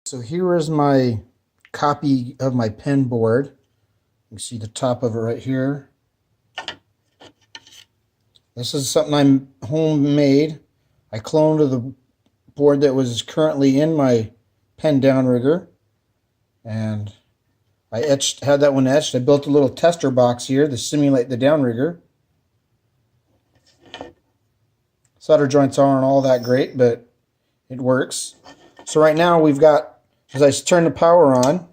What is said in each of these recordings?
So here is my copy of my Penn board. You can see the top of it right here. This is something I'm homemade. I cloned to the board that was currently in my Penn Downrigger, and I had that one etched. I built a little tester box here to simulate the Downrigger. Solder joints aren't all that great, but it works. So right now we've got, as I turn the power on,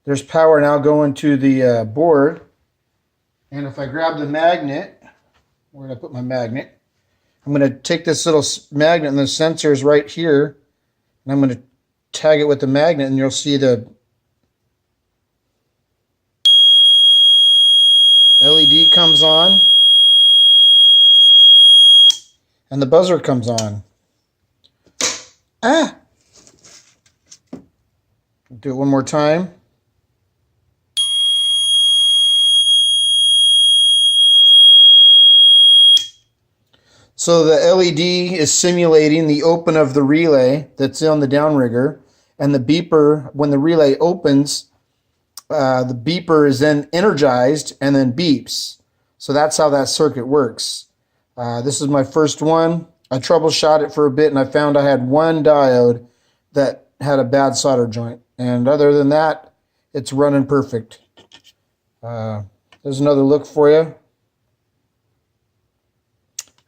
there's power now going to the board. And if I grab the magnet, where did I put my magnet? I'm going to take this little magnet, and the sensor is right here, and I'm going to tag it with the magnet, and you'll see the LED comes on and the buzzer comes on. Do it one more time. So the LED is simulating the open of the relay that's on the Downrigger, and the beeper, when the relay opens, the beeper is then energized and then beeps. So that's how that circuit works. This is my first one. I troubleshot it for a bit, and I found I had one diode that had a bad solder joint. And other than that, it's running perfect. There's another look for you.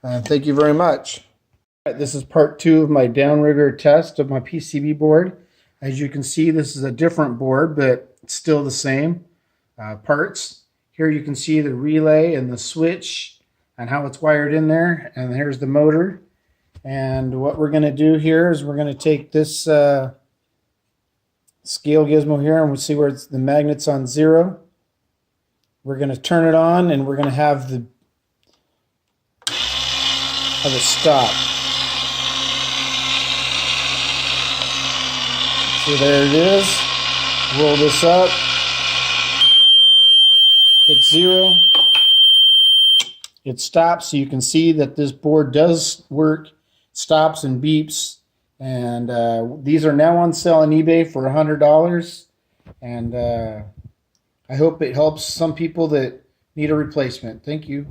Thank you very much. This is part 2 of my Downrigger test of my PCB board. As you can see, this is a different board, but it's still the same parts. Here you can see the relay and the switch and how it's wired in there. And here's the motor. And what we're going to do here is we're going to take this scale gizmo here, and we'll see where the magnet's on 0. We're going to turn it on, and we're going to have it stop. So there it is. Roll this up. Hit 0. It stops, so you can see that this board does work. Stops and beeps. And these are now on sale on eBay for $100. And I hope it helps some people that need a replacement. Thank you.